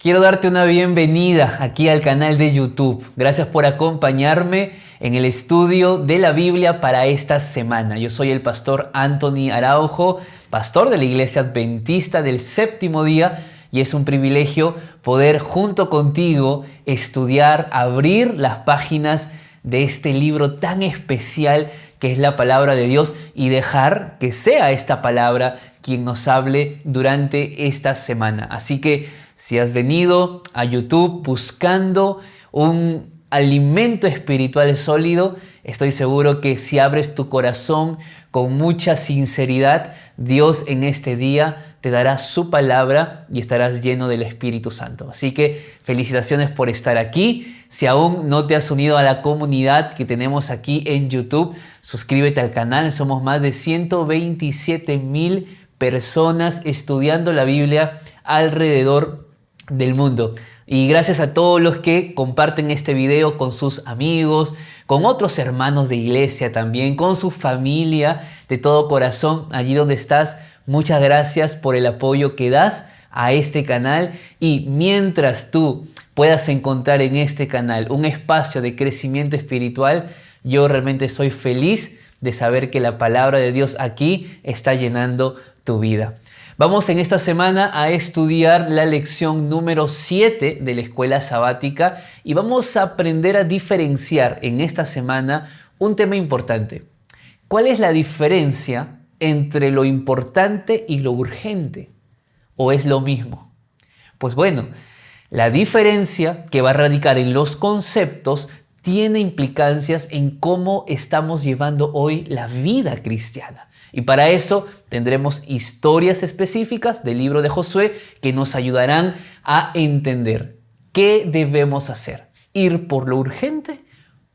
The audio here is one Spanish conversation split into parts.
Quiero darte una bienvenida aquí al canal de YouTube. Gracias por acompañarme en el estudio de la Biblia para esta semana. Yo soy el pastor Anthony Araujo, pastor de la Iglesia Adventista del Séptimo Día, y es un privilegio poder junto contigo estudiar, abrir las páginas de este libro tan especial que es la palabra de Dios y dejar que sea esta palabra quien nos hable durante esta semana. Así que si has venido a YouTube buscando un alimento espiritual sólido, estoy seguro que si abres tu corazón con mucha sinceridad, Dios en este día te dará su palabra y estarás lleno del Espíritu Santo. Así que felicitaciones por estar aquí. Si aún no te has unido a la comunidad que tenemos aquí en YouTube, suscríbete al canal. Somos más de 127,000 personas estudiando la Biblia alrededor del mundo. Y gracias a todos los que comparten este video con sus amigos, con otros hermanos de iglesia también, con su familia, de todo corazón, allí donde estás. Muchas gracias por el apoyo que das a este canal, y mientras tú puedas encontrar en este canal un espacio de crecimiento espiritual, yo realmente soy feliz de saber que la palabra de Dios aquí está llenando tu vida. Vamos en esta semana a estudiar la lección número 7 de la escuela sabática y vamos a aprender a diferenciar en esta semana un tema importante. ¿Cuál es la diferencia entre lo importante y lo urgente? ¿O es lo mismo? Pues bueno, la diferencia que va a radicar en los conceptos tiene implicancias en cómo estamos llevando hoy la vida cristiana. Y para eso tendremos historias específicas del libro de Josué que nos ayudarán a entender qué debemos hacer. ¿Ir por lo urgente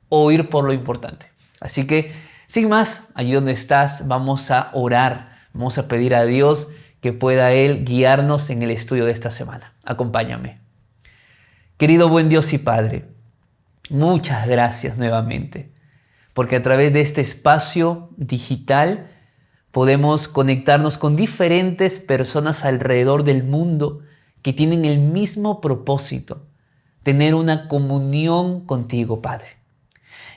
o ir por lo importante? Así que, sin más, allí donde estás, vamos a orar. Vamos a pedir a Dios que pueda Él guiarnos en el estudio de esta semana. Acompáñame. Querido buen Dios y Padre, muchas gracias nuevamente, porque a través de este espacio digital podemos conectarnos con diferentes personas alrededor del mundo que tienen el mismo propósito, tener una comunión contigo, Padre.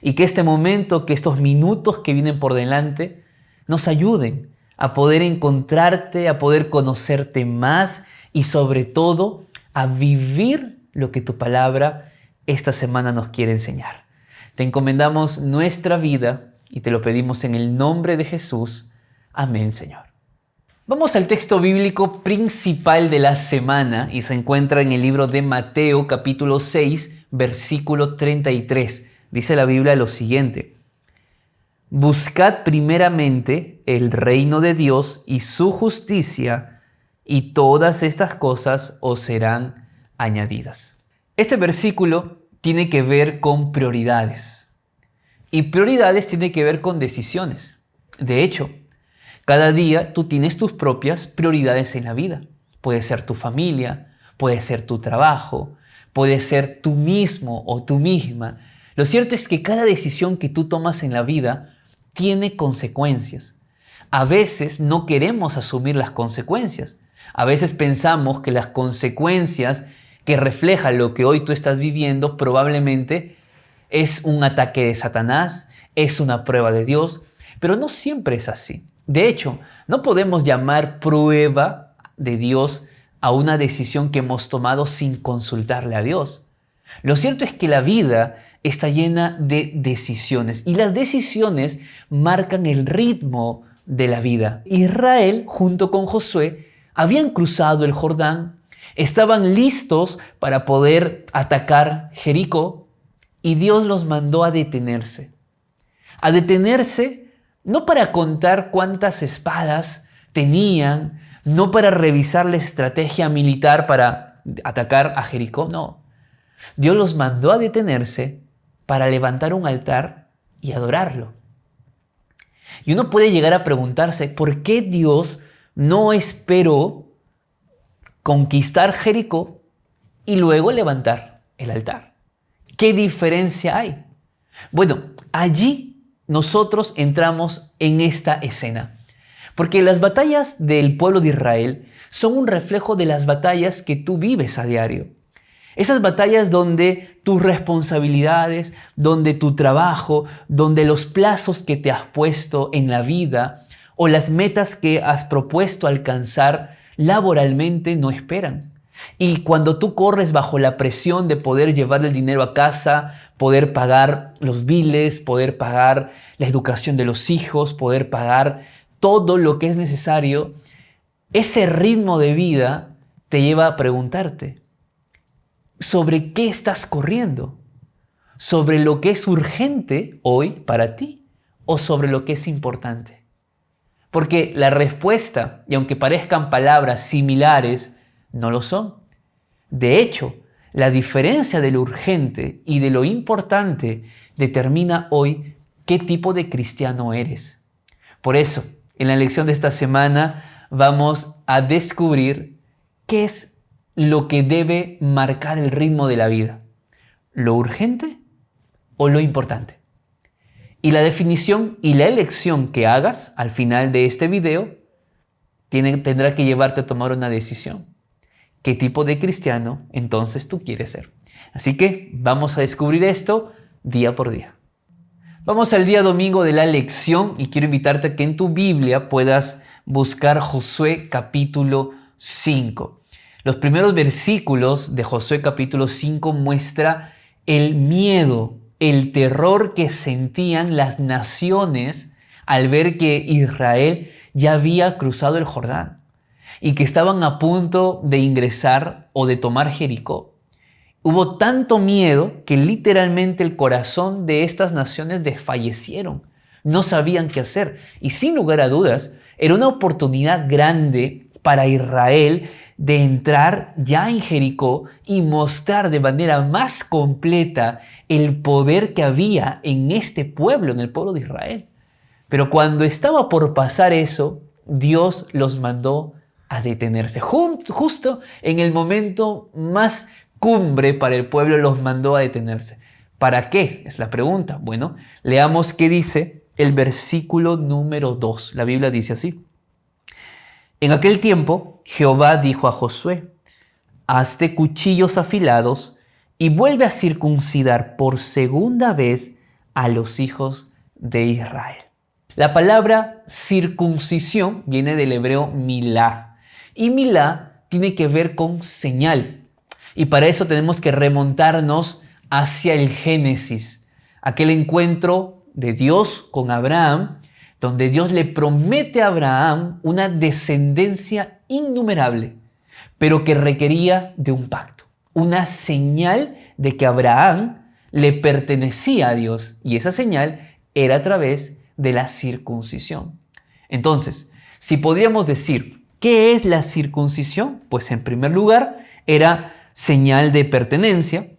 Y que este momento, que estos minutos que vienen por delante, nos ayuden a poder encontrarte, a poder conocerte más y sobre todo a vivir lo que tu palabra esta semana nos quiere enseñar. Te encomendamos nuestra vida y te lo pedimos en el nombre de Jesús. Amén, Señor. Vamos al texto bíblico principal de la semana y se encuentra en el libro de Mateo, capítulo 6, versículo 33. Dice la Biblia lo siguiente: buscad primeramente el reino de Dios y su justicia, y todas estas cosas os serán añadidas. Este versículo tiene que ver con prioridades, y prioridades tiene que ver con decisiones. De hecho, cada día tú tienes tus propias prioridades en la vida. Puede ser tu familia, puede ser tu trabajo, puede ser tú mismo o tú misma. Lo cierto es que cada decisión que tú tomas en la vida tiene consecuencias. A veces no queremos asumir las consecuencias. A veces pensamos que las consecuencias que reflejan lo que hoy tú estás viviendo probablemente es un ataque de Satanás, es una prueba de Dios, pero no siempre es así. De hecho, no podemos llamar prueba de Dios a una decisión que hemos tomado sin consultarle a Dios. Lo cierto es que la vida está llena de decisiones y las decisiones marcan el ritmo de la vida. Israel, junto con Josué, habían cruzado el Jordán, estaban listos para poder atacar Jericó y Dios los mandó a detenerse. A detenerse no para contar cuántas espadas tenían, no para revisar la estrategia militar para atacar a Jericó, no. Dios los mandó a detenerse para levantar un altar y adorarlo. Y uno puede llegar a preguntarse, ¿por qué Dios no esperó conquistar Jericó y luego levantar el altar? ¿Qué diferencia hay? Bueno, allí nosotros entramos en esta escena, porque las batallas del pueblo de Israel son un reflejo de las batallas que tú vives a diario. Esas batallas donde tus responsabilidades, donde tu trabajo, donde los plazos que te has puesto en la vida o las metas que has propuesto alcanzar laboralmente no esperan. Y cuando tú corres bajo la presión de poder llevar el dinero a casa, poder pagar los biles, poder pagar la educación de los hijos, poder pagar todo lo que es necesario, ese ritmo de vida te lleva a preguntarte, ¿sobre qué estás corriendo? ¿Sobre lo que es urgente hoy para ti o sobre lo que es importante? Porque la respuesta, y aunque parezcan palabras similares, no lo son. De hecho, la diferencia de lo urgente y de lo importante determina hoy qué tipo de cristiano eres. Por eso, en la lección de esta semana vamos a descubrir qué es lo que debe marcar el ritmo de la vida. ¿Lo urgente o lo importante? Y la definición y la elección que hagas al final de este video tendrá que llevarte a tomar una decisión. ¿Qué tipo de cristiano entonces tú quieres ser? Así que vamos a descubrir esto día por día. Vamos al día domingo de la lección y quiero invitarte a que en tu Biblia puedas buscar Josué capítulo 5. Los primeros versículos de Josué capítulo 5 muestra el miedo, el terror que sentían las naciones al ver que Israel ya había cruzado el Jordán y que estaban a punto de ingresar o de tomar Jericó. Hubo tanto miedo que literalmente el corazón de estas naciones desfallecieron. No sabían qué hacer. Y sin lugar a dudas, era una oportunidad grande para Israel de entrar ya en Jericó y mostrar de manera más completa el poder que había en este pueblo, en el pueblo de Israel. Pero cuando estaba por pasar eso, Dios los mandó a detenerse. Justo en el momento más cumbre para el pueblo los mandó a detenerse. ¿Para qué? Es la pregunta. Bueno, leamos qué dice el versículo número 2. La Biblia dice así. En aquel tiempo, Jehová dijo a Josué, hazte cuchillos afilados y vuelve a circuncidar por segunda vez a los hijos de Israel. La palabra circuncisión viene del hebreo milá. Y milá tiene que ver con señal. Y para eso tenemos que remontarnos hacia el Génesis, aquel encuentro de Dios con Abraham, donde Dios le promete a Abraham una descendencia innumerable, pero que requería de un pacto, una señal de que Abraham le pertenecía a Dios, y esa señal era a través de la circuncisión. Entonces, si podríamos decir, ¿qué es la circuncisión? Pues en primer lugar, era señal de pertenencia,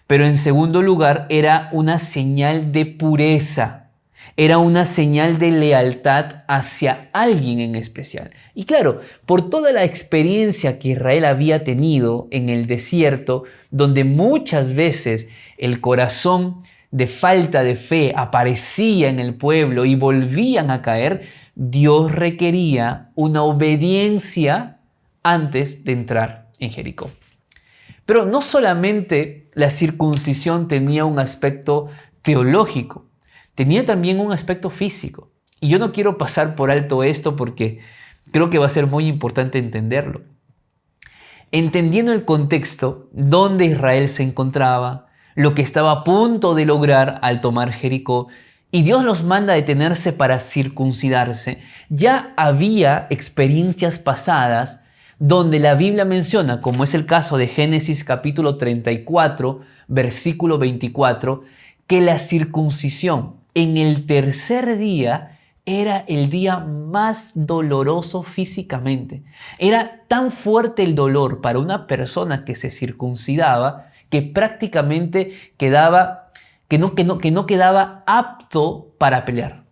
pero en segundo lugar era una señal de pureza, era una señal de lealtad hacia alguien en especial. Y claro, por toda la experiencia que Israel había tenido en el desierto, donde muchas veces el corazón de falta de fe aparecía en el pueblo y volvían a caer, Dios requería una obediencia antes de entrar en Jericó. Pero no solamente la circuncisión tenía un aspecto teológico, tenía también un aspecto físico. Y yo no quiero pasar por alto esto porque creo que va a ser muy importante entenderlo. Entendiendo el contexto donde Israel se encontraba, lo que estaba a punto de lograr al tomar Jericó, y Dios los manda a detenerse para circuncidarse, ya había experiencias pasadas donde la Biblia menciona, como es el caso de Génesis capítulo 34, versículo 24, que la circuncisión en el tercer día era el día más doloroso físicamente. Era tan fuerte el dolor para una persona que se circuncidaba que prácticamente no quedaba apto para pelear.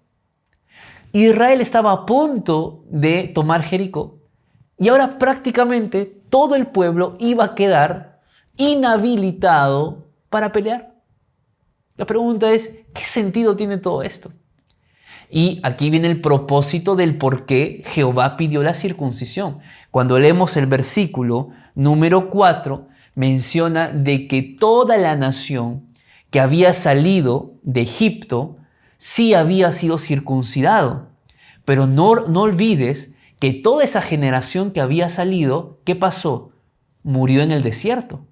Israel estaba a punto de tomar Jericó y ahora prácticamente todo el pueblo iba a quedar inhabilitado para pelear. La pregunta es, ¿qué sentido tiene todo esto? Y aquí viene el propósito del por qué Jehová pidió la circuncisión. Cuando leemos el versículo número 4, menciona de que toda la nación que había salido de Egipto sí había sido circuncidado. Pero no olvides que toda esa generación que había salido, ¿qué pasó? Murió en el desierto.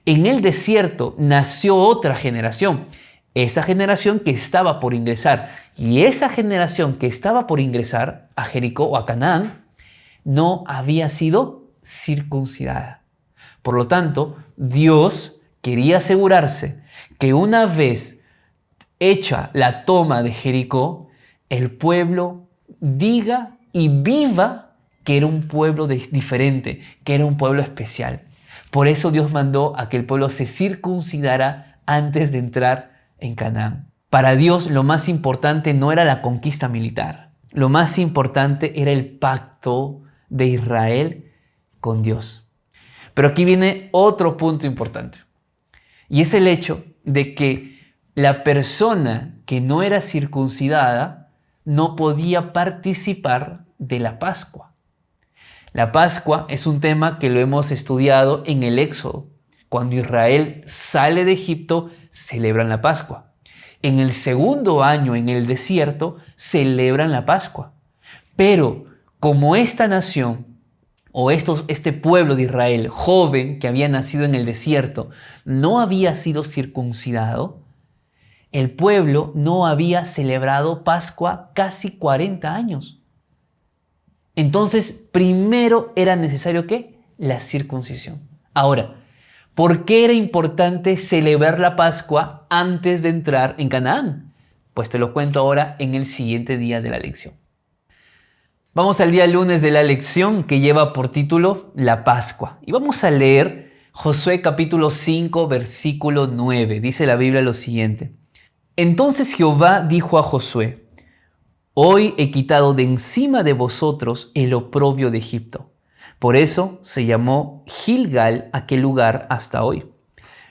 En el desierto nació otra generación, esa generación que estaba por ingresar. Y esa generación que estaba por ingresar a Jericó o a Canaán no había sido circuncidada. Por lo tanto, Dios quería asegurarse que una vez hecha la toma de Jericó, el pueblo diga y viva que era un pueblo diferente, que era un pueblo especial. Por eso Dios mandó a que el pueblo se circuncidara antes de entrar en Canaán. Para Dios lo más importante no era la conquista militar. Lo más importante era el pacto de Israel con Dios. Pero aquí viene otro punto importante. Y es el hecho de que la persona que no era circuncidada no podía participar de la Pascua. La Pascua es un tema que lo hemos estudiado en el Éxodo. Cuando Israel sale de Egipto, celebran la Pascua. En el segundo año en el desierto, celebran la Pascua. Pero como esta nación o este pueblo de Israel, joven que había nacido en el desierto, no había sido circuncidado, el pueblo no había celebrado Pascua casi 40 años. Entonces, primero era necesario ¿qué? La circuncisión. Ahora, ¿por qué era importante celebrar la Pascua antes de entrar en Canaán? Pues te lo cuento ahora en el siguiente día de la lección. Vamos al día lunes de la lección que lleva por título La Pascua. Y vamos a leer Josué capítulo 5, versículo 9. Dice la Biblia lo siguiente. Entonces Jehová dijo a Josué: Hoy he quitado de encima de vosotros el oprobio de Egipto. Por eso se llamó Gilgal aquel lugar hasta hoy.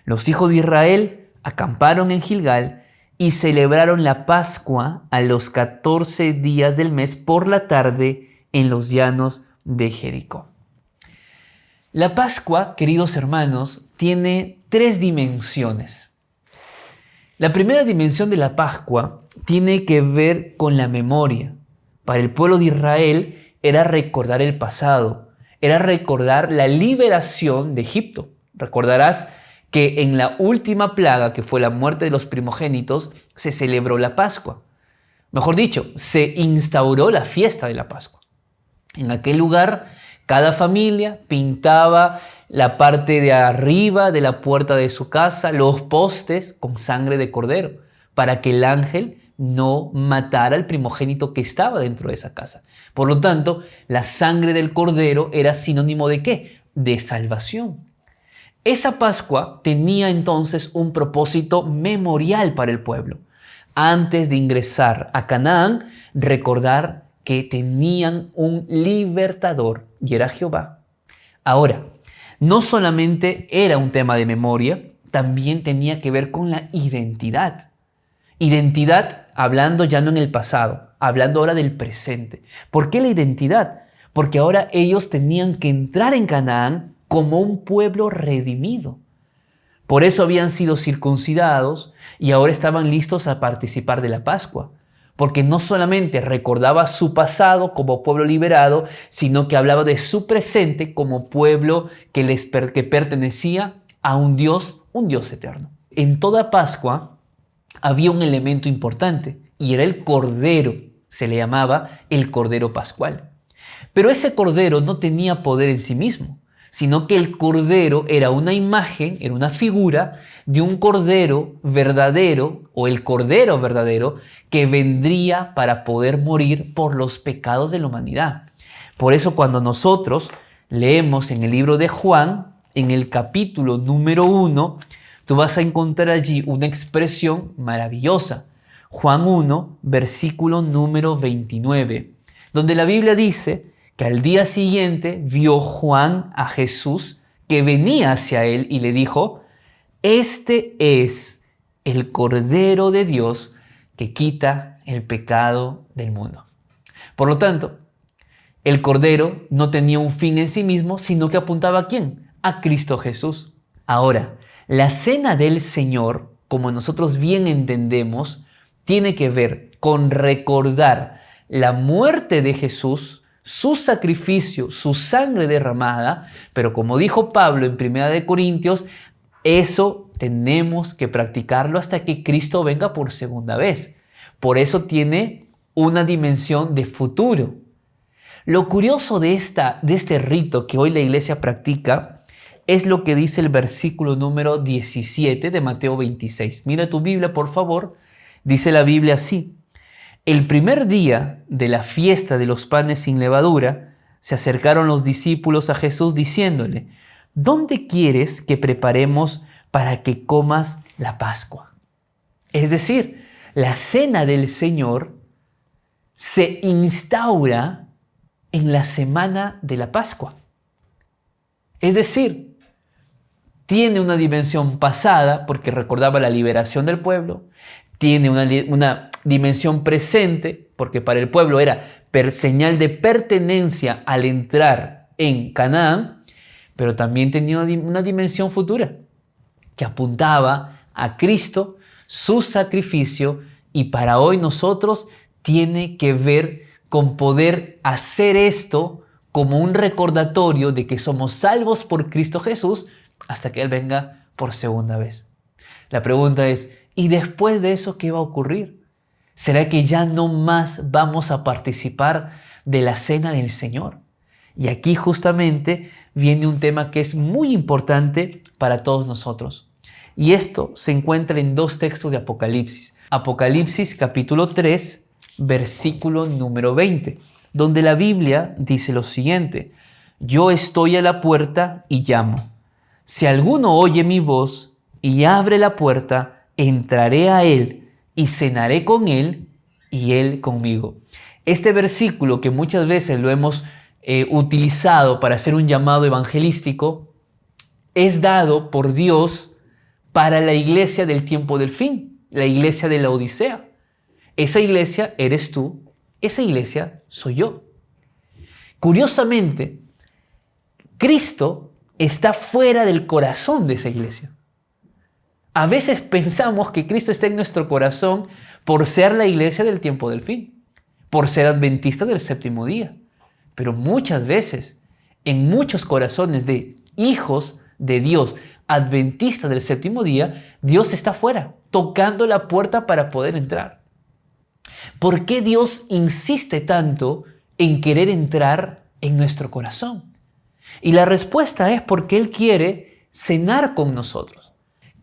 Los hijos de Israel acamparon en Gilgal y celebraron la Pascua a los 14 días del mes por la tarde en los llanos de Jericó. La Pascua, queridos hermanos, tiene 3 dimensiones. La primera dimensión de la Pascua tiene que ver con la memoria. Para el pueblo de Israel era recordar el pasado, era recordar la liberación de Egipto. Recordarás que en la última plaga, que fue la muerte de los primogénitos, se celebró la Pascua. Mejor dicho, se instauró la fiesta de la Pascua. En aquel lugar, cada familia pintaba la parte de arriba de la puerta de su casa, los postes con sangre de cordero, para que el ángel no matara al primogénito que estaba dentro de esa casa. Por lo tanto, la sangre del cordero era sinónimo ¿de qué? De salvación. Esa Pascua tenía entonces un propósito memorial para el pueblo. Antes de ingresar a Canaán, recordar que tenían un libertador y era Jehová. Ahora, no solamente era un tema de memoria, también tenía que ver con la identidad. Identidad hablando ya no en el pasado, hablando ahora del presente. ¿Por qué la identidad? Porque ahora ellos tenían que entrar en Canaán como un pueblo redimido. Por eso habían sido circuncidados y ahora estaban listos a participar de la Pascua. Porque no solamente recordaba su pasado como pueblo liberado, sino que hablaba de su presente como pueblo que pertenecía a un Dios eterno. En toda Pascua había un elemento importante y era el cordero. Se le llamaba el cordero pascual. Pero ese cordero no tenía poder en sí mismo, sino que el cordero era una imagen, era una figura de un cordero verdadero o el cordero verdadero que vendría para poder morir por los pecados de la humanidad. Por eso cuando nosotros leemos en el libro de Juan, en el capítulo número 1, tú vas a encontrar allí una expresión maravillosa. Juan 1, versículo número 29, donde la Biblia dice que al día siguiente vio Juan a Jesús que venía hacia él y le dijo: Este es el Cordero de Dios que quita el pecado del mundo. Por lo tanto, el Cordero no tenía un fin en sí mismo, sino que apuntaba ¿a quién? a Cristo Jesús. Ahora, la cena del Señor, como nosotros bien entendemos, tiene que ver con recordar la muerte de Jesús, su sacrificio, su sangre derramada, pero como dijo Pablo en 1 Corintios, eso tenemos que practicarlo hasta que Cristo venga por segunda vez. Por eso tiene una dimensión de futuro. Lo curioso de este rito que hoy la iglesia practica es lo que dice el versículo número 17 de Mateo 26. Mira tu Biblia, por favor. Dice la Biblia así: el primer día de la fiesta de los panes sin levadura, se acercaron los discípulos a Jesús diciéndole: ¿dónde quieres que preparemos para que comas la Pascua? Es decir, la cena del Señor se instaura en la semana de la Pascua. Es decir, tiene una dimensión pasada porque recordaba la liberación del pueblo, tiene una dimensión presente porque para el pueblo era señal de pertenencia al entrar en Canaán, pero también tenía una dimensión futura que apuntaba a Cristo, su sacrificio, y para hoy nosotros tiene que ver con poder hacer esto como un recordatorio de que somos salvos por Cristo Jesús hasta que Él venga por segunda vez. La pregunta es, ¿y después de eso qué va a ocurrir? ¿Será que ya no más vamos a participar de la cena del Señor? Y aquí justamente viene un tema que es muy importante para todos nosotros. Y esto se encuentra en dos textos de Apocalipsis. Apocalipsis capítulo 3, versículo número 20, donde la Biblia dice lo siguiente: yo estoy a la puerta y llamo. Si alguno oye mi voz y abre la puerta, entraré a él y cenaré con él y él conmigo. Este versículo, que muchas veces lo hemos utilizado para hacer un llamado evangelístico, es dado por Dios para la iglesia del tiempo del fin, la iglesia de la Odisea. Esa iglesia eres tú, esa iglesia soy yo. Curiosamente, Cristo está fuera del corazón de esa iglesia. A veces pensamos que Cristo está en nuestro corazón por ser la iglesia del tiempo del fin, por ser adventistas del séptimo día. Pero muchas veces, en muchos corazones de hijos de Dios, adventistas del séptimo día, Dios está fuera, tocando la puerta para poder entrar. ¿Por qué Dios insiste tanto en querer entrar en nuestro corazón? Y la respuesta es porque Él quiere cenar con nosotros.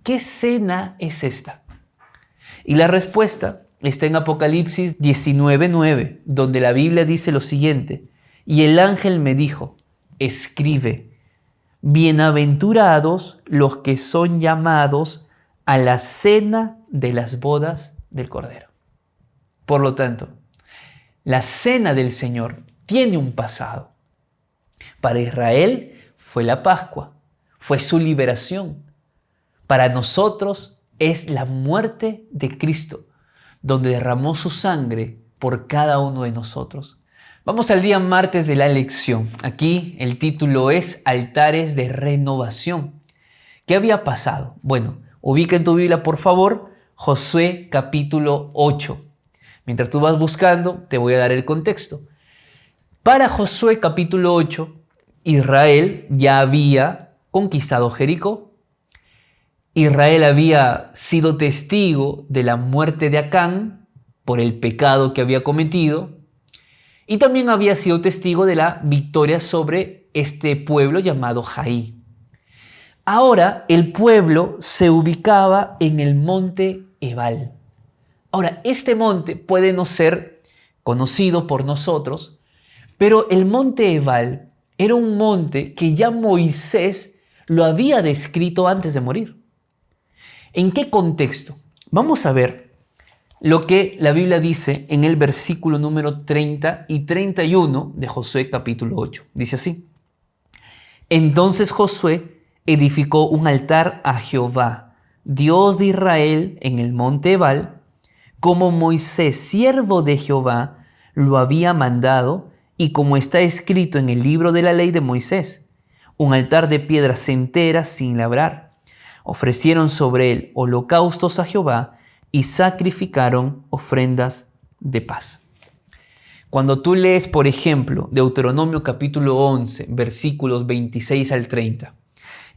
¿Qué cena es esta? Y la respuesta está en Apocalipsis 19:9, donde la Biblia dice lo siguiente: y el ángel me dijo, escribe, bienaventurados los que son llamados a la cena de las bodas del Cordero. Por lo tanto, la cena del Señor tiene un pasado. Para Israel fue la Pascua, fue su liberación. Para nosotros es la muerte de Cristo, donde derramó su sangre por cada uno de nosotros. Vamos al día martes de la lección. Aquí el título es Altares de Renovación. ¿Qué había pasado? Bueno, ubica en tu Biblia, por favor, Josué capítulo 8. Mientras tú vas buscando, te voy a dar el contexto. Para Josué capítulo 8, Israel ya había conquistado Jericó. Israel había sido testigo de la muerte de Acán por el pecado que había cometido y también había sido testigo de la victoria sobre este pueblo llamado Jaí. Ahora el pueblo se ubicaba en el monte Ebal. Ahora, este monte puede no ser conocido por nosotros, pero el monte Ebal era un monte que ya Moisés lo había descrito antes de morir. ¿En qué contexto? Vamos a ver lo que la Biblia dice en el versículo número 30 y 31 de Josué capítulo 8. Dice así: entonces Josué edificó un altar a Jehová, Dios de Israel, en el monte Ebal, como Moisés, siervo de Jehová, lo había mandado y como está escrito en el libro de la ley de Moisés. un altar de piedras enteras sin labrar. Ofrecieron sobre él holocaustos a Jehová y sacrificaron ofrendas de paz. Cuando tú lees, por ejemplo, Deuteronomio capítulo 11, versículos 26 al 30,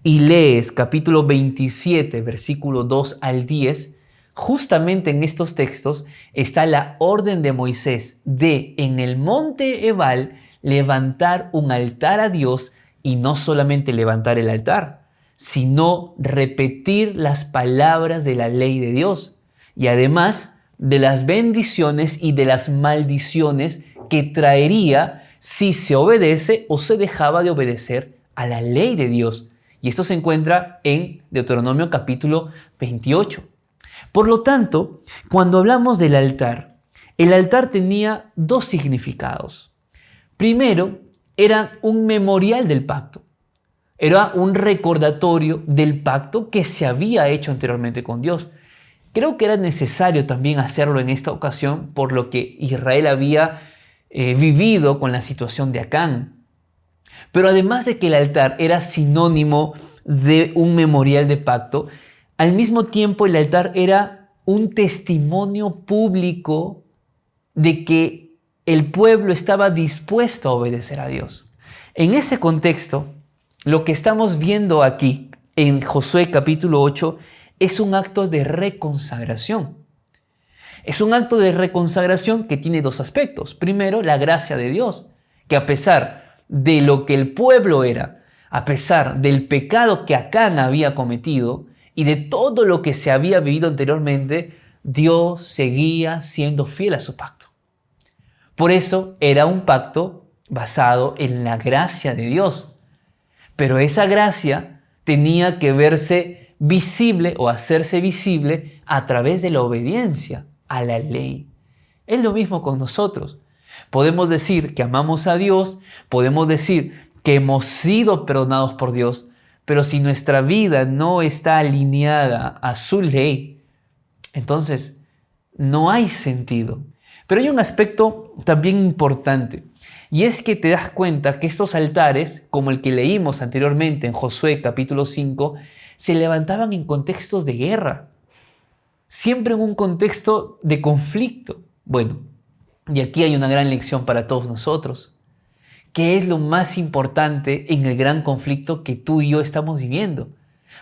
y lees capítulo 27, versículo 2 al 10, justamente en estos textos está la orden de Moisés de, en el monte Ebal, levantar un altar a Dios, y no solamente levantar el altar, sino repetir las palabras de la ley de Dios, y además de las bendiciones y de las maldiciones que traería si se obedece o se dejaba de obedecer a la ley de Dios. Y esto se encuentra en Deuteronomio capítulo 28. Por lo tanto, cuando hablamos del altar, el altar tenía dos significados. Primero, era un memorial del pacto. Era un recordatorio del pacto que se había hecho anteriormente con Dios. Creo que era necesario también hacerlo en esta ocasión por lo que Israel había vivido con la situación de Acán. Pero además de que el altar era sinónimo de un memorial de pacto, al mismo tiempo el altar era un testimonio público de que el pueblo estaba dispuesto a obedecer a Dios. En ese contexto, lo que estamos viendo aquí en Josué capítulo 8 es un acto de reconsagración. Es un acto de reconsagración que tiene dos aspectos. Primero, la gracia de Dios, que a pesar de lo que el pueblo era, a pesar del pecado que Acán había cometido y de todo lo que se había vivido anteriormente, Dios seguía siendo fiel a su pacto. Por eso era un pacto basado en la gracia de Dios. Pero esa gracia tenía que verse visible o hacerse visible a través de la obediencia a la ley. Es lo mismo con nosotros. Podemos decir que amamos a Dios, podemos decir que hemos sido perdonados por Dios, pero si nuestra vida no está alineada a su ley, entonces no hay sentido. Pero hay un aspecto también importante, y es que te das cuenta que estos altares, como el que leímos anteriormente en Josué capítulo 5, se levantaban en contextos de guerra, siempre en un contexto de conflicto. Bueno, y aquí hay una gran lección para todos nosotros. ¿Qué es lo más importante en el gran conflicto que tú y yo estamos viviendo?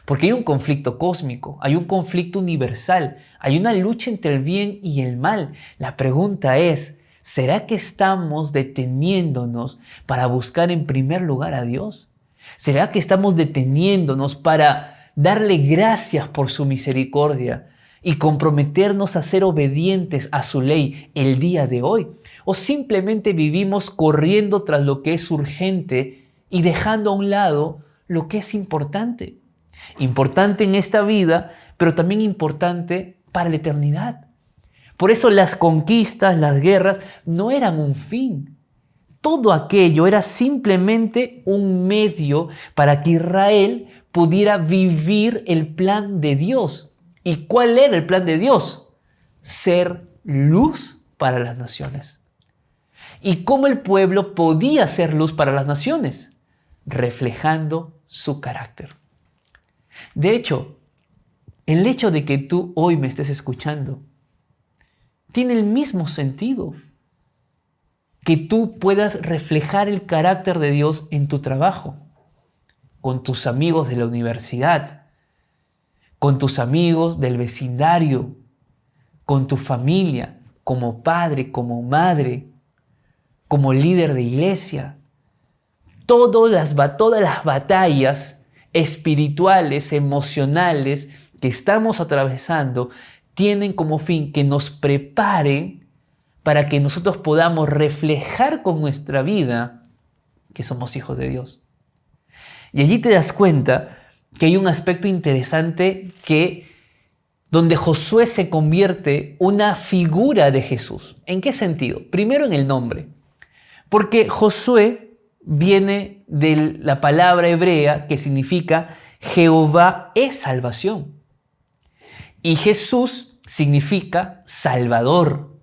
Porque hay un conflicto cósmico, hay un conflicto universal, hay una lucha entre el bien y el mal. La pregunta es, ¿será que estamos deteniéndonos para buscar en primer lugar a Dios? ¿Será que estamos deteniéndonos para darle gracias por su misericordia y comprometernos a ser obedientes a su ley el día de hoy? ¿O simplemente vivimos corriendo tras lo que es urgente y dejando a un lado lo que es importante? Importante en esta vida, pero también importante para la eternidad. Por eso las conquistas, las guerras, no eran un fin. Todo aquello era simplemente un medio para que Israel pudiera vivir el plan de Dios. ¿Y cuál era el plan de Dios? Ser luz para las naciones. ¿Y cómo el pueblo podía ser luz para las naciones? Reflejando su carácter. De hecho, el hecho de que tú hoy me estés escuchando tiene el mismo sentido. Que tú puedas reflejar el carácter de Dios en tu trabajo, con tus amigos de la universidad, con tus amigos del vecindario, con tu familia, como padre, como madre, como líder de iglesia. Todas las batallas espirituales, emocionales que estamos atravesando tienen como fin que nos preparen para que nosotros podamos reflejar con nuestra vida que somos hijos de Dios. Y allí te das cuenta que hay un aspecto interesante donde Josué se convierte una figura de Jesús. ¿En qué sentido? Primero en el nombre, porque Josué viene de la palabra hebrea que significa Jehová es salvación. Y Jesús significa Salvador.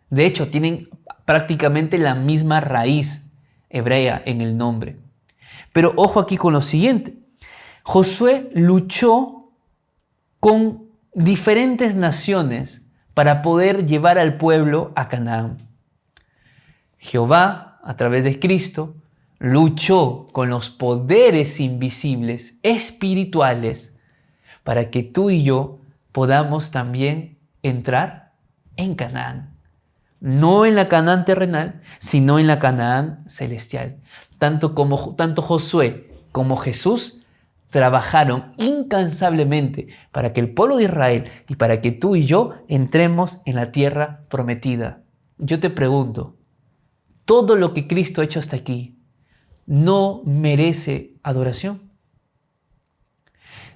De hecho, tienen prácticamente la misma raíz hebrea en el nombre. Pero ojo aquí con lo siguiente. Josué luchó con diferentes naciones para poder llevar al pueblo a Canaán. Jehová, a través de Cristo, luchó con los poderes invisibles, espirituales, para que tú y yo podamos también entrar en Canaán. No en la Canaán terrenal, sino en la Canaán celestial. Tanto Josué como Jesús trabajaron incansablemente para que el pueblo de Israel y para que tú y yo entremos en la tierra prometida. Yo te pregunto, ¿todo lo que Cristo ha hecho hasta aquí no merece adoración?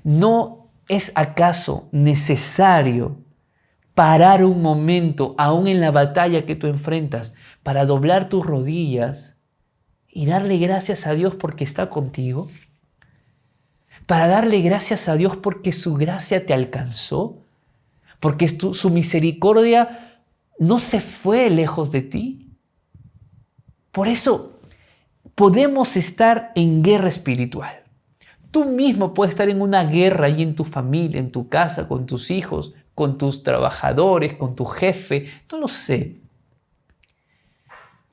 ¿No es acaso necesario parar un momento, aún en la batalla que tú enfrentas, para doblar tus rodillas y darle gracias a Dios porque está contigo? Para darle gracias a Dios porque su gracia te alcanzó, porque su misericordia no se fue lejos de ti. Por eso podemos estar en guerra espiritual. Tú mismo puedes estar en una guerra ahí en tu familia, en tu casa, con tus hijos, con tus trabajadores, con tu jefe, no lo sé.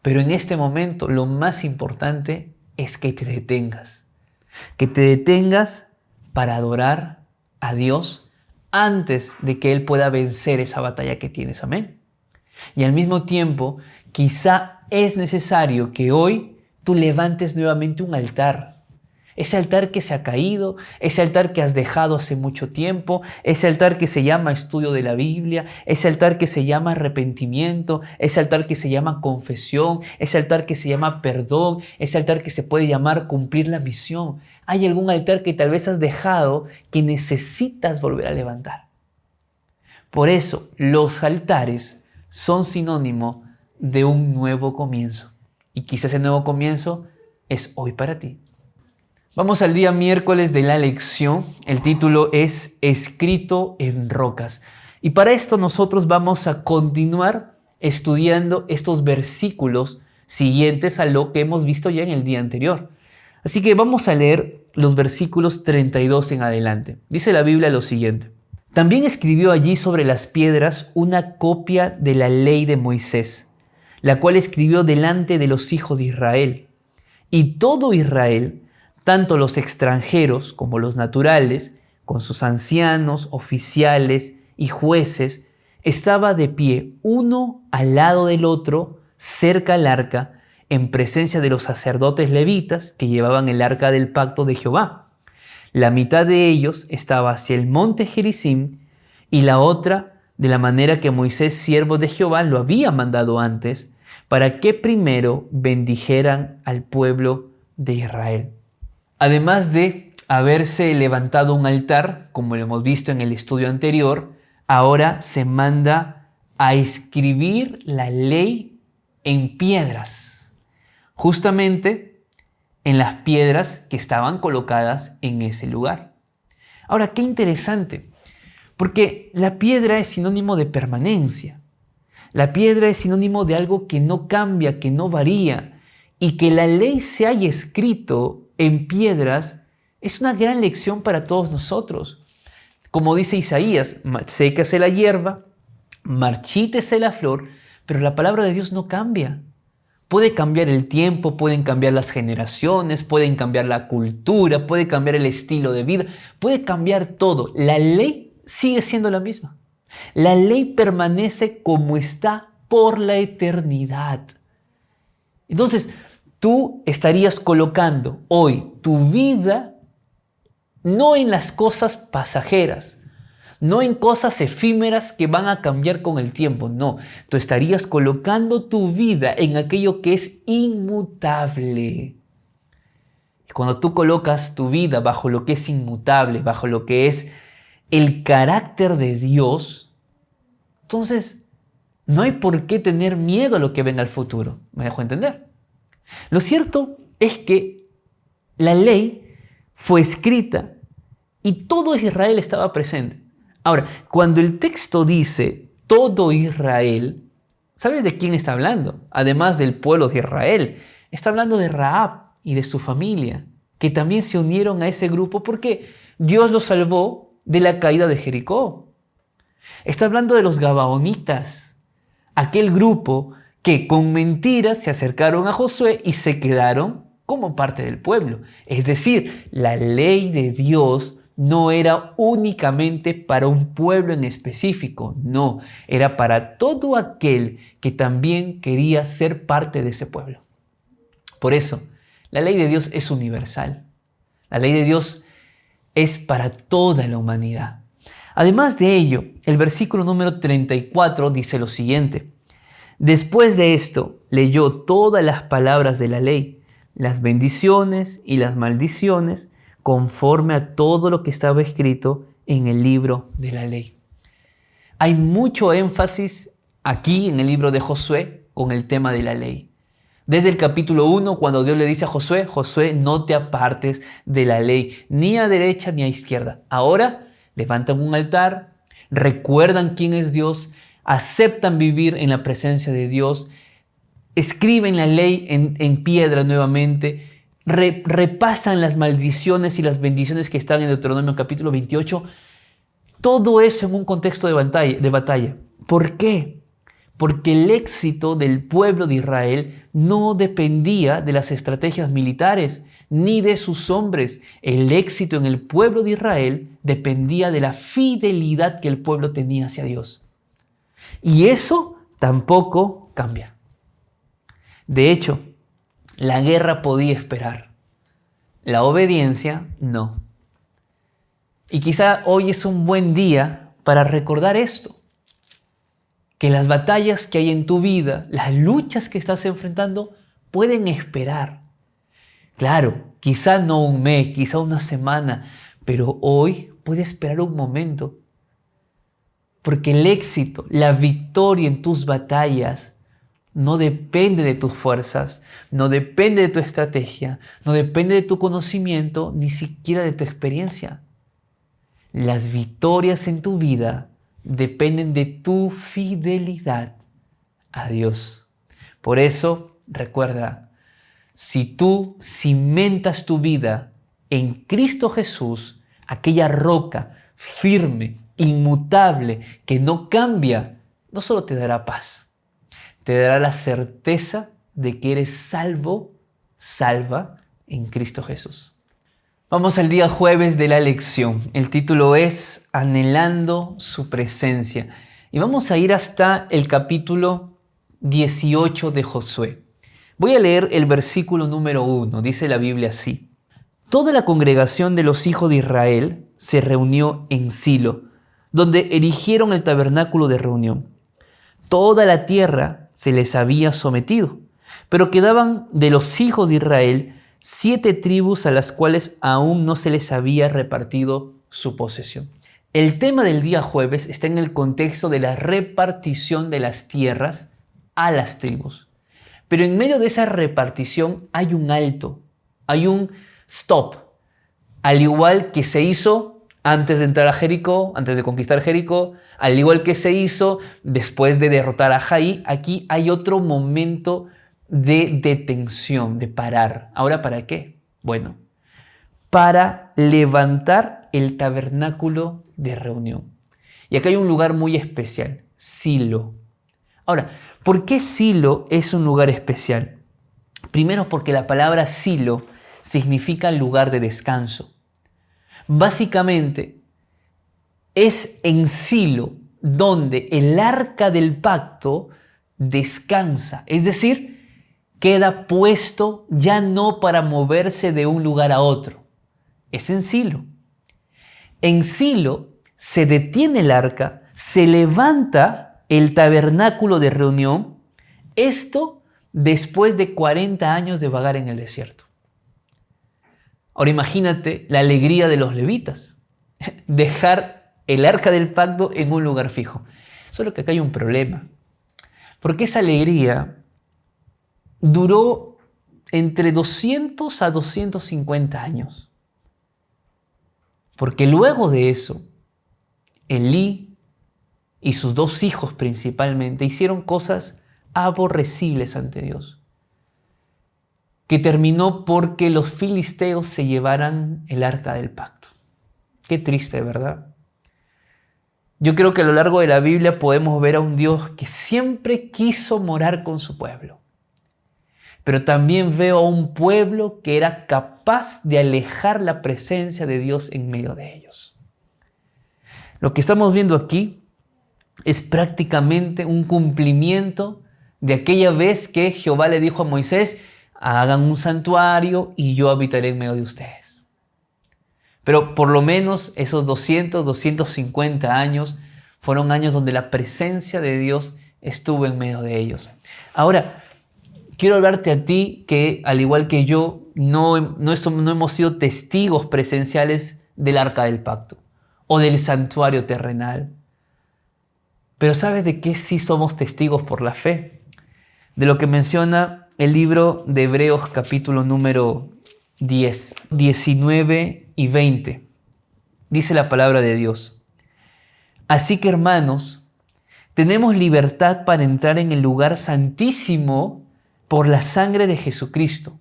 Pero en este momento lo más importante es que te detengas. Que te detengas para adorar a Dios antes de que Él pueda vencer esa batalla que tienes. Amén. Y al mismo tiempo, quizá es necesario que hoy tú levantes nuevamente un altar. Ese altar que se ha caído, ese altar que has dejado hace mucho tiempo, ese altar que se llama estudio de la Biblia, ese altar que se llama arrepentimiento, ese altar que se llama confesión, ese altar que se llama perdón, ese altar que se puede llamar cumplir la misión. Hay algún altar que tal vez has dejado que necesitas volver a levantar. Por eso los altares son sinónimo de un nuevo comienzo. Y quizás ese nuevo comienzo es hoy para ti. Vamos al día miércoles de la lección. El título es Escrito en rocas. Y para esto nosotros vamos a continuar estudiando estos versículos siguientes a lo que hemos visto ya en el día anterior. Así que vamos a leer los versículos 32 en adelante. Dice la Biblia lo siguiente. También escribió allí sobre las piedras una copia de la ley de Moisés, la cual escribió delante de los hijos de Israel. Y todo Israel, tanto los extranjeros como los naturales, con sus ancianos, oficiales y jueces, estaba de pie uno al lado del otro, cerca al arca, en presencia de los sacerdotes levitas que llevaban el arca del pacto de Jehová. La mitad de ellos estaba hacia el monte Gerizim y la otra de la manera que Moisés, siervo de Jehová, lo había mandado antes, para que primero bendijeran al pueblo de Israel. Además de haberse levantado un altar, como lo hemos visto en el estudio anterior, ahora se manda a escribir la ley en piedras, justamente en las piedras que estaban colocadas en ese lugar. Ahora, qué interesante, porque la piedra es sinónimo de permanencia. La piedra es sinónimo de algo que no cambia, que no varía, y que la ley se haya escrito en piedras es una gran lección para todos nosotros. Como dice Isaías, sécase la hierba, marchítese la flor, pero la palabra de Dios no cambia. Puede cambiar el tiempo, pueden cambiar las generaciones, pueden cambiar la cultura, puede cambiar el estilo de vida, puede cambiar todo. La ley sigue siendo la misma. La ley permanece como está por la eternidad. Entonces, tú estarías colocando hoy tu vida no en las cosas pasajeras, no en cosas efímeras que van a cambiar con el tiempo, no. Tú estarías colocando tu vida en aquello que es inmutable. Y cuando tú colocas tu vida bajo lo que es inmutable, bajo lo que es el carácter de Dios, entonces no hay por qué tener miedo a lo que venga al futuro. ¿Me dejo entender? Lo cierto es que la ley fue escrita y todo Israel estaba presente. Ahora, cuando el texto dice todo Israel, ¿sabes de quién está hablando? Además del pueblo de Israel, está hablando de Rahab y de su familia. que también se unieron a ese grupo porque Dios los salvó de la caída de Jericó. Está hablando de los gabaonitas, aquel grupo que con mentiras se acercaron a Josué y se quedaron como parte del pueblo. Es decir, la ley de Dios no era únicamente para un pueblo en específico, no, era para todo aquel que también quería ser parte de ese pueblo. Por eso, la ley de Dios es universal. La ley de Dios es para toda la humanidad. Además de ello, el versículo número 34 dice lo siguiente: después de esto, leyó todas las palabras de la ley, las bendiciones y las maldiciones, conforme a todo lo que estaba escrito en el libro de la ley. Hay mucho énfasis aquí en el libro de Josué con el tema de la ley. Desde el capítulo 1, cuando Dios le dice a Josué: Josué, no te apartes de la ley, ni a derecha ni a izquierda. Ahora levantan un altar, recuerdan quién es Dios, aceptan vivir en la presencia de Dios, escriben la ley en piedra nuevamente, repasan las maldiciones y las bendiciones que están en Deuteronomio capítulo 28. Todo eso en un contexto de batalla. ¿Por qué? Porque el éxito del pueblo de Israel no dependía de las estrategias militares ni de sus hombres. El éxito en el pueblo de Israel dependía de la fidelidad que el pueblo tenía hacia Dios. Y eso tampoco cambia. De hecho, la guerra podía esperar. La obediencia no. Y quizá hoy es un buen día para recordar esto. Que las batallas que hay en tu vida, las luchas que estás enfrentando, pueden esperar. Claro, quizá no un mes, quizá una semana, pero hoy puede esperar un momento. Porque el éxito, la victoria en tus batallas no depende de tus fuerzas, no depende de tu estrategia, no depende de tu conocimiento, ni siquiera de tu experiencia. Las victorias en tu vida dependen de tu fidelidad a Dios. Por eso, recuerda, si tú cimentas tu vida en Cristo Jesús, aquella roca firme, inmutable, que no cambia, no solo te dará paz, te dará la certeza de que eres salvo, salva en Cristo Jesús. Vamos al día jueves de la lección. El título es Anhelando su presencia. Y vamos a ir hasta el capítulo 18 de Josué. Voy a leer el versículo número 1. Dice la Biblia así: toda la congregación de los hijos de Israel se reunió en Silo, donde erigieron el tabernáculo de reunión. Toda la tierra se les había sometido, pero quedaban de los hijos de Israel 7 tribus a las cuales aún no se les había repartido su posesión. El tema del día jueves está en el contexto de la repartición de las tierras a las tribus. Pero en medio de esa repartición hay un alto, hay un stop, al igual que se hizo antes de entrar a Jericó, antes de conquistar Jericó, al igual que se hizo después de derrotar a Jai. Aquí hay otro momento de detención, de parar. ¿Ahora para qué? Bueno, para levantar el tabernáculo de reunión. Y acá hay un lugar muy especial, Silo. Ahora, ¿por qué Silo es un lugar especial? Primero, porque la palabra Silo significa lugar de descanso. Básicamente, es en Silo donde el arca del pacto descansa, es decir, queda puesto ya no para moverse de un lugar a otro. Es en Silo. En Silo se detiene el arca, se levanta el tabernáculo de reunión, esto después de 40 años de vagar en el desierto. Ahora imagínate la alegría de los levitas, dejar el arca del pacto en un lugar fijo. Solo que acá hay un problema, porque esa alegría duró entre 200 a 250 años. Porque luego de eso, Elí y sus 2 hijos principalmente hicieron cosas aborrecibles ante Dios. que terminó porque los filisteos se llevaran el arca del pacto. Qué triste, ¿verdad? Yo creo que a lo largo de la Biblia podemos ver a un Dios que siempre quiso morar con su pueblo. Pero también veo a un pueblo que era capaz de alejar la presencia de Dios en medio de ellos. Lo que estamos viendo aquí es prácticamente un cumplimiento de aquella vez que Jehová le dijo a Moisés: hagan un santuario y yo habitaré en medio de ustedes. Pero por lo menos esos 250 años fueron años donde la presencia de Dios estuvo en medio de ellos. Ahora, quiero hablarte a ti que, al igual que yo, no hemos sido testigos presenciales del Arca del Pacto o del santuario terrenal. Pero ¿sabes de qué sí somos testigos por la fe? De lo que menciona el libro de Hebreos capítulo número 10, 19 y 20. Dice la palabra de Dios: así que, hermanos, tenemos libertad para entrar en el lugar santísimo por la sangre de Jesucristo,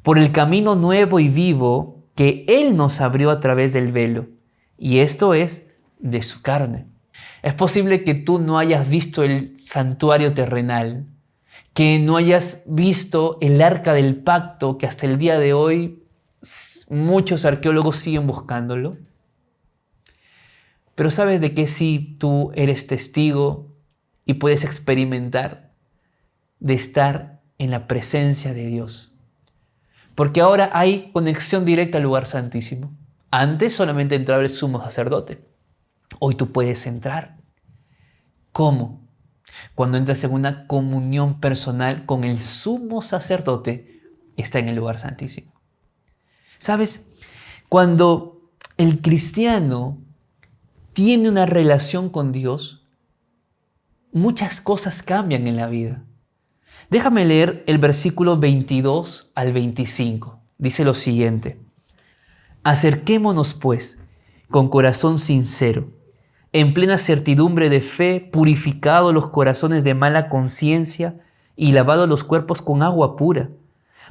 por el camino nuevo y vivo que Él nos abrió a través del velo, y esto es, de su carne. Es posible que tú no hayas visto el santuario terrenal, que no hayas visto el arca del pacto, que hasta el día de hoy muchos arqueólogos siguen buscándolo. Pero ¿sabes de qué sí tú eres testigo y puedes experimentar? De estar en la presencia de Dios. Porque ahora hay conexión directa al lugar santísimo. Antes solamente entraba el sumo sacerdote. Hoy tú puedes entrar. ¿Cómo? Cuando entras en una comunión personal con el sumo sacerdote que está en el lugar santísimo. ¿Sabes? Cuando el cristiano tiene una relación con Dios, muchas cosas cambian en la vida. Déjame leer el versículo 22 al 25. Dice lo siguiente: acerquémonos pues con corazón sincero, en plena certidumbre de fe, purificados los corazones de mala conciencia y lavados los cuerpos con agua pura.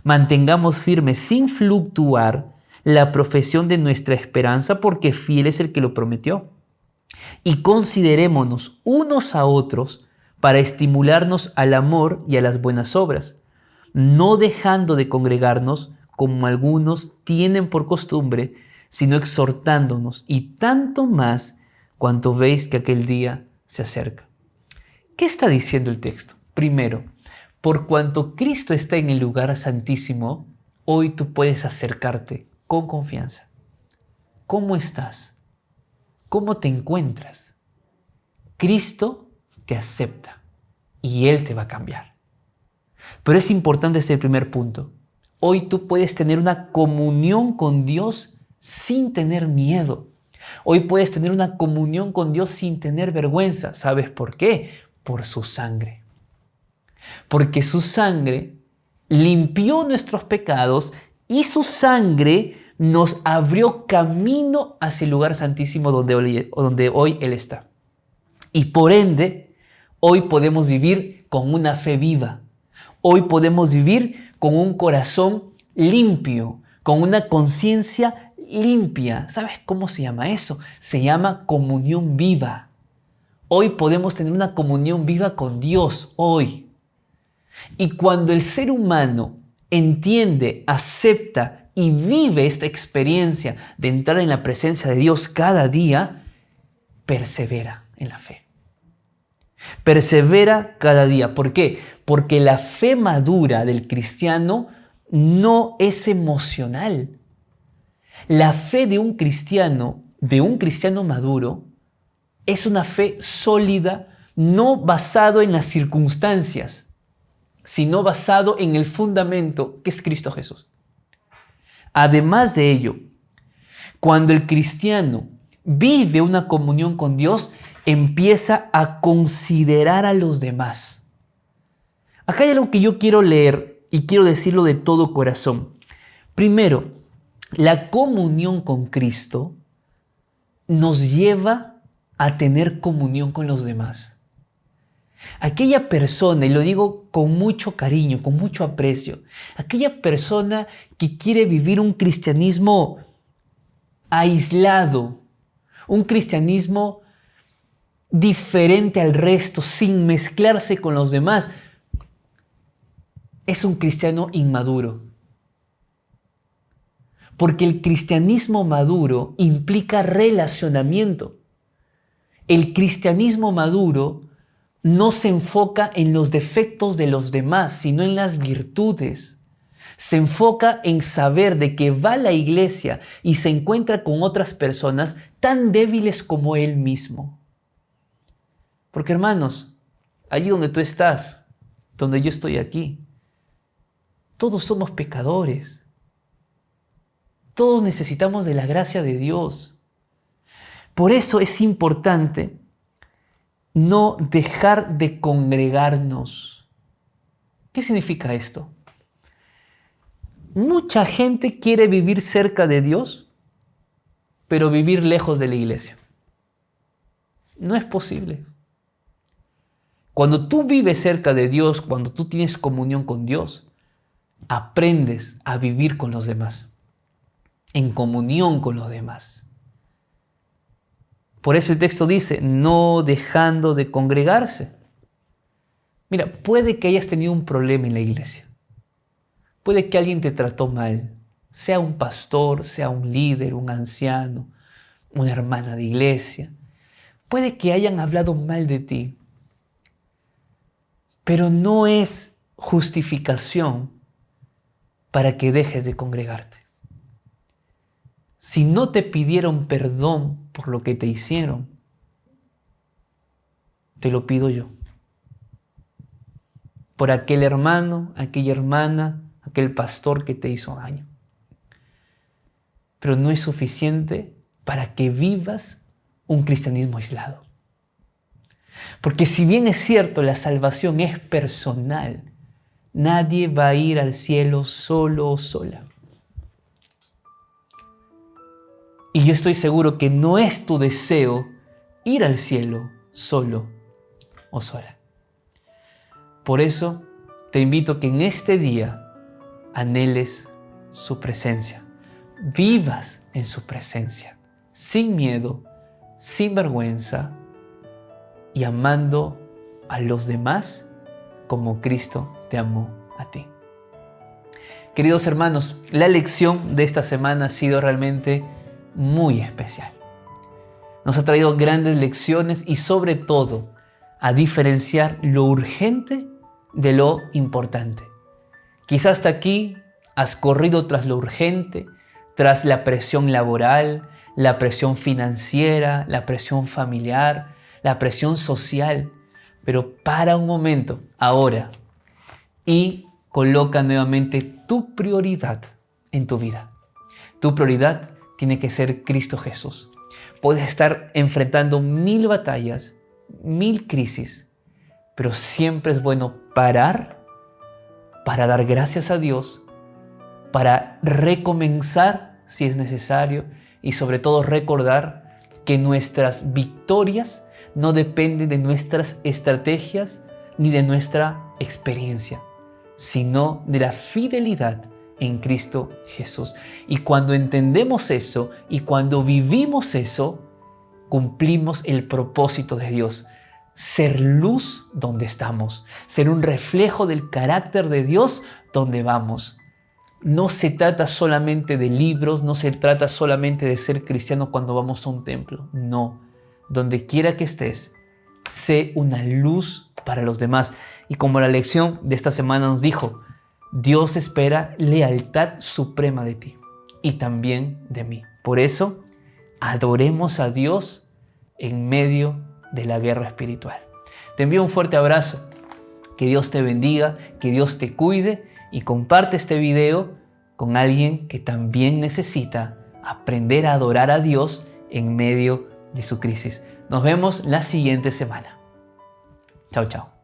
Mantengamos firme sin fluctuar la profesión de nuestra esperanza, porque fiel es el que lo prometió. Y considerémonos unos a otros para estimularnos al amor y a las buenas obras, no dejando de congregarnos como algunos tienen por costumbre, sino exhortándonos, y tanto más cuanto veis que aquel día se acerca. ¿Qué está diciendo el texto? Primero, por cuanto Cristo está en el lugar santísimo, hoy tú puedes acercarte con confianza. ¿Cómo estás? ¿Cómo te encuentras? Cristo te acepta y Él te va a cambiar. Pero es importante ese primer punto. Hoy tú puedes tener una comunión con Dios sin tener miedo. Hoy puedes tener una comunión con Dios sin tener vergüenza. ¿Sabes por qué? Por su sangre. Porque su sangre limpió nuestros pecados y su sangre nos abrió camino hacia el lugar santísimo donde hoy Él está. Y por ende, hoy podemos vivir con una fe viva. Hoy podemos vivir con un corazón limpio, con una conciencia limpia. ¿Sabes cómo se llama eso? Se llama comunión viva. Hoy podemos tener una comunión viva con Dios, hoy. Y cuando el ser humano entiende, acepta y vive esta experiencia de entrar en la presencia de Dios cada día, persevera en la fe. Persevera cada día. ¿Por qué? Porque la fe madura del cristiano no es emocional. La fe de un cristiano maduro, es una fe sólida, no basado en las circunstancias, sino basado en el fundamento que es Cristo Jesús. Además de ello, cuando el cristiano vive una comunión con Dios, empieza a considerar a los demás. Acá hay algo que yo quiero leer y quiero decirlo de todo corazón. Primero, la comunión con Cristo nos lleva a tener comunión con los demás. Aquella persona, y lo digo con mucho cariño, con mucho aprecio, aquella persona que quiere vivir un cristianismo aislado, un cristianismo diferente al resto, sin mezclarse con los demás, es un cristiano inmaduro. Porque el cristianismo maduro implica relacionamiento. El cristianismo maduro no se enfoca en los defectos de los demás, sino en las virtudes. Se enfoca en saber de que va a la iglesia y se encuentra con otras personas tan débiles como él mismo. Porque hermanos, allí donde tú estás, donde yo estoy aquí, todos somos pecadores. Todos necesitamos de la gracia de Dios. Por eso es importante no dejar de congregarnos. ¿Qué significa esto? Mucha gente quiere vivir cerca de Dios, pero vivir lejos de la iglesia. No es posible. Cuando tú vives cerca de Dios, cuando tú tienes comunión con Dios, aprendes a vivir con los demás, en comunión con los demás. Por eso el texto dice, no dejando de congregarse. Mira, puede que hayas tenido un problema en la iglesia. Puede que alguien te trató mal, sea un pastor, sea un líder, un anciano, una hermana de iglesia. Puede que hayan hablado mal de ti, pero no es justificación para que dejes de congregarte. Si no te pidieron perdón por lo que te hicieron, te lo pido yo. Por aquel hermano, aquella hermana, aquel pastor que te hizo daño. Pero no es suficiente para que vivas un cristianismo aislado. Porque si bien es cierto, la salvación es personal, nadie va a ir al cielo solo o sola. Y yo estoy seguro que no es tu deseo ir al cielo solo o sola. Por eso te invito a que en este día anheles su presencia, vivas en su presencia, sin miedo, sin vergüenza y amando a los demás como Cristo te amó a ti. Queridos hermanos, la lección de esta semana ha sido realmente muy especial. Nos ha traído grandes lecciones y sobre todo a diferenciar lo urgente de lo importante. Quizás hasta aquí has corrido tras lo urgente, tras la presión laboral, la presión financiera, la presión familiar, la presión social, pero para un momento ahora y coloca nuevamente tu prioridad en tu vida. Tu prioridad tiene que ser Cristo Jesús. Puedes estar enfrentando 1000 batallas, 1000 crisis, pero siempre es bueno parar para dar gracias a Dios, para recomenzar si es necesario y sobre todo recordar que nuestras victorias no dependen de nuestras estrategias ni de nuestra experiencia, sino de la fidelidad en Cristo Jesús. Y cuando entendemos eso y cuando vivimos eso, cumplimos el propósito de Dios. Ser luz donde estamos, ser un reflejo del carácter de Dios donde vamos. No se trata solamente de libros, no se trata solamente de ser cristiano cuando vamos a un templo. No, donde quiera que estés, sé una luz para los demás. Y como la lección de esta semana nos dijo, Dios espera lealtad suprema de ti y también de mí. Por eso, adoremos a Dios en medio de la guerra espiritual. Te envío un fuerte abrazo. Que Dios te bendiga, que Dios te cuide y comparte este video con alguien que también necesita aprender a adorar a Dios en medio de su crisis. Nos vemos la siguiente semana. Chao, chao.